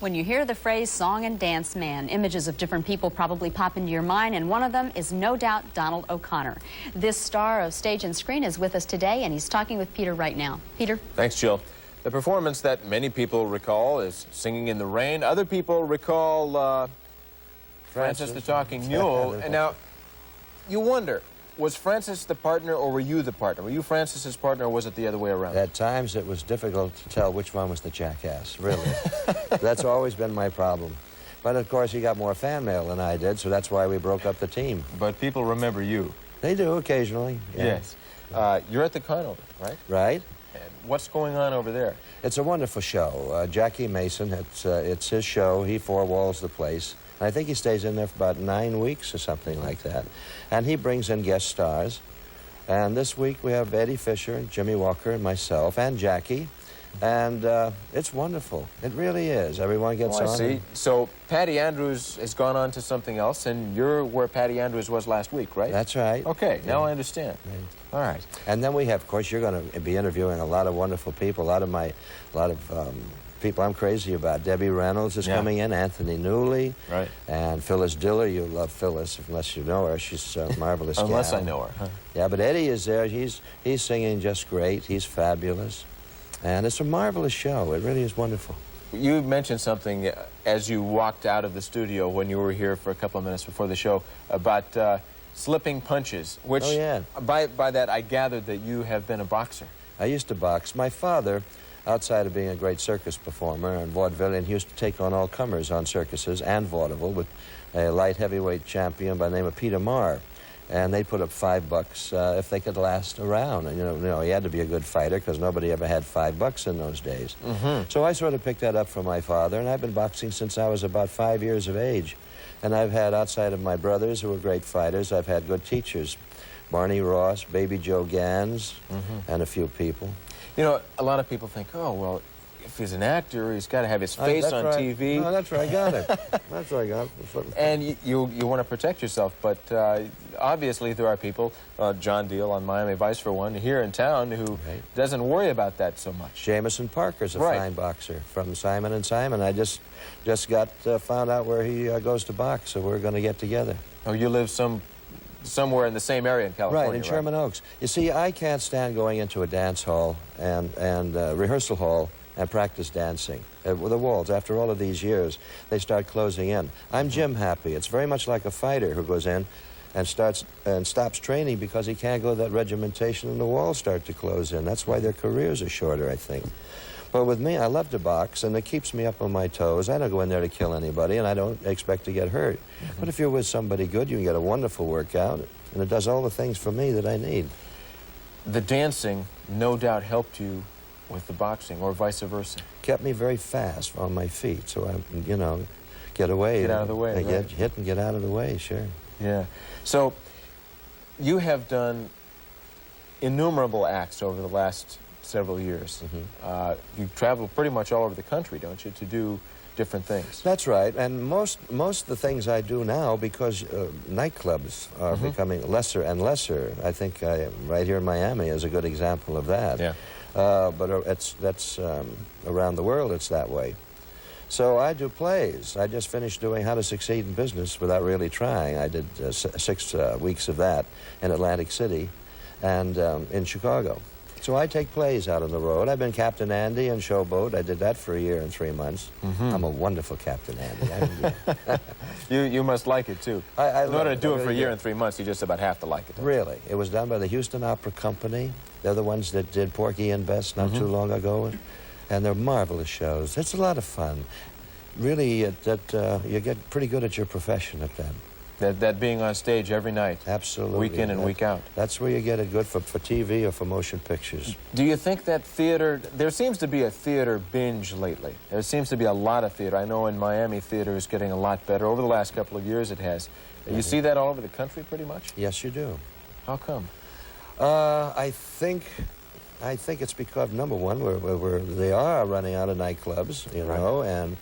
When you hear the phrase song and dance man, images of different people probably pop into your mind, and one of them is no doubt Donald O'Connor. This star of stage and screen is with us today, and he's talking with Peter right now. Peter? Thanks, Jill. The performance that many people recall is Singing in the Rain. Other people recall Francis the Talking Mule. And now, you wonder, was Francis the partner or were you the partner? Were you Francis's partner or was it the other way around? At times it was difficult to tell which one was the jackass, really. That's always been my problem. But of course he got more fan mail than I did, so that's why we broke up the team. But people remember you. They do occasionally. Yeah. Yes. You're at the Conover, right? Right. And what's going on over there? It's a wonderful show. Jackie Mason, it's his show. He four-walls the place. I think he stays in there for about 9 weeks or something like that. And he brings in guest stars. And this week we have Eddie Fisher and Jimmy Walker and myself and Jackie. And it's wonderful. It really is. Everyone gets on. I see. So Patty Andrews has gone on to something else, and you're where Patty Andrews was last week, right? That's right. Okay, now I understand. Right. All right. And then we have, of course, you're going to be interviewing a lot of wonderful people, a lot of people I'm crazy about. Debbie Reynolds is coming in, Anthony Newley, right, and Phyllis Diller. You love Phyllis, unless you know her. She's a marvelous gal. Unless I know her. Huh? Yeah, but Eddie is there. He's singing just great. He's fabulous. And it's a marvelous show. It really is wonderful. You mentioned something as you walked out of the studio when you were here for a couple of minutes before the show about slipping punches, which, by that I gathered that you have been a boxer. I used to box. My father, outside of being a great circus performer and vaudevillian, he used to take on all comers on circuses and vaudeville with a light heavyweight champion by the name of Peter Marr. And they put up $5 if they could last around. And, you know, he had to be a good fighter because nobody ever had $5 in those days. So I sort of picked that up from my father, and I've been boxing since I was about 5 years of age. And I've had, outside of my brothers who were great fighters, I've had good teachers. Barney Ross, Baby Joe Gans, and a few people. You know, a lot of people think, oh, well, if he's an actor, he's got to have his face on TV. No, that's right, I got it. That's right, I got it. And you want to protect yourself, but obviously there are people, John Deal on Miami Vice for one, here in town who doesn't worry about that so much. Jameson Parker's a fine boxer from Simon & Simon. I just got found out where he goes to box, so we're going to get together. Oh, you live somewhere in the same area in California, right? In Sherman Oaks. You see, I can't stand going into a dance hall and rehearsal hall and practice dancing. With the walls, after all of these years, they start closing in. I'm Jim Happy. It's very much like a fighter who goes in and stops training because he can't go that regimentation and the walls start to close in. That's why their careers are shorter, I think. But with me, I love to box, and it keeps me up on my toes. I don't go in there to kill anybody, and I don't expect to get hurt. But if you're with somebody good, you can get a wonderful workout, and it does all the things for me that I need. The dancing no doubt helped you with the boxing, or vice versa. Kept me very fast on my feet, so I, you know, get away. Get out of the way, right. Get hit and get out of the way, sure. Yeah. So, you have done innumerable acts over the last several years. You've traveled pretty much all over the country, don't you, to do different things? That's right, and most of the things I do now, because nightclubs are becoming lesser and lesser. I think right here in Miami is a good example of that. Yeah. But that's around the world it's that way. So I do plays. I just finished doing How to Succeed in Business Without Really Trying. I did 6 weeks of that in Atlantic City and in Chicago. So I take plays out on the road. I've been Captain Andy and Showboat. I did that for a year and 3 months. I'm a wonderful Captain Andy. You must like it, too. In order to do it for a year and 3 months, you just about have to like it. Really. It was done by the Houston Opera Company. They're the ones that did Porgy and Bess not too long ago. And they're marvelous shows. It's a lot of fun. Really, you get pretty good at your profession at that. That being on stage every night. Absolutely. Week in and week out. That's where you get it good for TV or for motion pictures. Do you think that theater, there seems to be a theater binge lately. There seems to be a lot of theater. I know in Miami theater is getting a lot better. Over the last couple of years it has. You see that all over the country pretty much? Yes, you do. How come? I think it's because, number one, they are running out of nightclubs, you know, and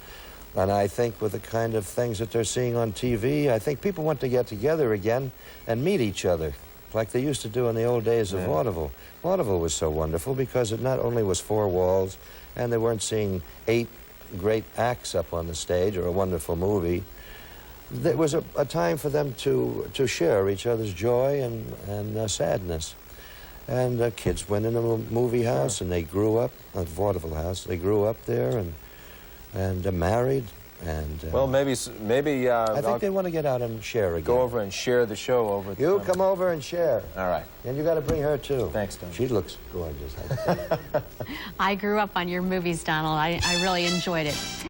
I think with the kind of things that they're seeing on TV, I think people want to get together again and meet each other, like they used to do in the old days of vaudeville. Vaudeville was so wonderful because it not only was 4 walls, and they weren't seeing 8 great acts up on the stage or a wonderful movie, there was a time for them to share each other's joy and sadness. And kids went in a movie house, and they grew up, a vaudeville house. They grew up there and married. And well, maybe I think they want to get out and share again. Go over and share the show over. You come over and share. All right. And you got to bring her too. Thanks, Don. She looks gorgeous. I grew up on your movies, Donald. I really enjoyed it.